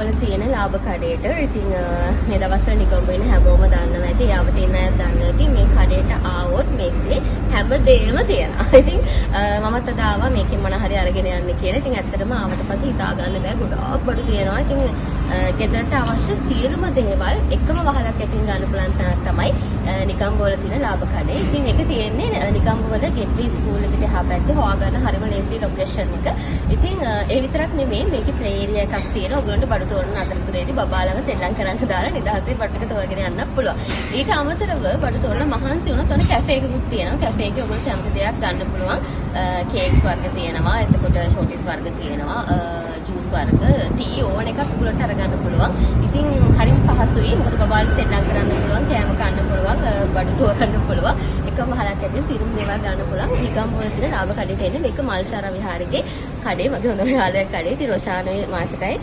නිගම්වල තියෙන ලාභ කඩේට ඉතින් මේ දවස්වල නිගම්ව ඉන්න හැමෝම දන්නවා ඇති. යාවට ඉන්න අය දන්නවා ඇති මේ කඩේට ආවොත් මේකේ හැමදේම තියෙනවා. ඉතින් මමත් අද ආවා මේකෙන් මොන හරි අරගෙන යන්න කියලා. ඉතින් ඇත්තටම ආවට පස්සේ හිතා ගන්න බෑ ගොඩාක් බඩු තියෙනවා. ඉතින් ගෙදරට අවශ්‍ය සියලුම දේවල් එකම වහලක් ඇටින් ගන්න පුළුවන් තැනක් තමයි නිගම්වල තියෙන ලාභ කඩේ. ඉතින් ඒක තියෙන්නේ නිගම්වල ගෙට්ලි ස්කූල් එකට එහා පැත්තේ හොයාගන්න හරිම ලේසි ලොකේෂන් එක. ඉතින් ඒ විතරක් නෙමෙයි මේකේ ප්ලේ ඒරියා එකක් තියෙනවා. ඔයගොල්ලන්ට බඩු තෝරන අතරතුරේදී බබාලව සෙල්ලම් කරන්න දාලා නිදහසේ බඩු ටික තෝරගෙන යන්නත් පුළුවන්. ඊට අමතරව බඩු තෝරන මහන්සි වුණොත් ඔන්න කැෆේ එකකුත් තියෙනවා. කැෆේ එකේ ඔයගොල්ලෝ කැමති දෙයක් ගන්න පුළුවන්. කේක්ස් වර්ග තියෙනවා. එතකොට ෂෝටිස් වර්ග තියෙනවා. ජූස් වර්ග, ටී ඕන එකක් ඔයගොල්ලන්ට අරගන්න පුළුවන්. ඉතින් හරිම පහසුයි. මොකද බබාලට සෙල්ලම් කරන්න පුළුවන්, කෑම කන්න පුළුවන්, බඩු තෝරන්න පුළුවන්. එකම වහලක් ඇතුලේ සියලුම දේවල් ගන්න පුළුවන්. නිගම්වල තියෙන ලාභ කඩේට එන්න මේක මල්ශාරා විහාරයේ කඩේ මගේ හොඳම යාළුවෙක් කඩේ. ඉතින් රොෂානේ මාෂකයි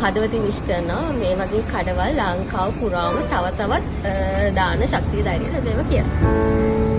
හදවතින් විශ් කරනවා මේ වගේ කඩවල් ලංකාව පුරාම තව තවත් දාන ශක්තිය ධෛර්යය ලැබේවා කියලා.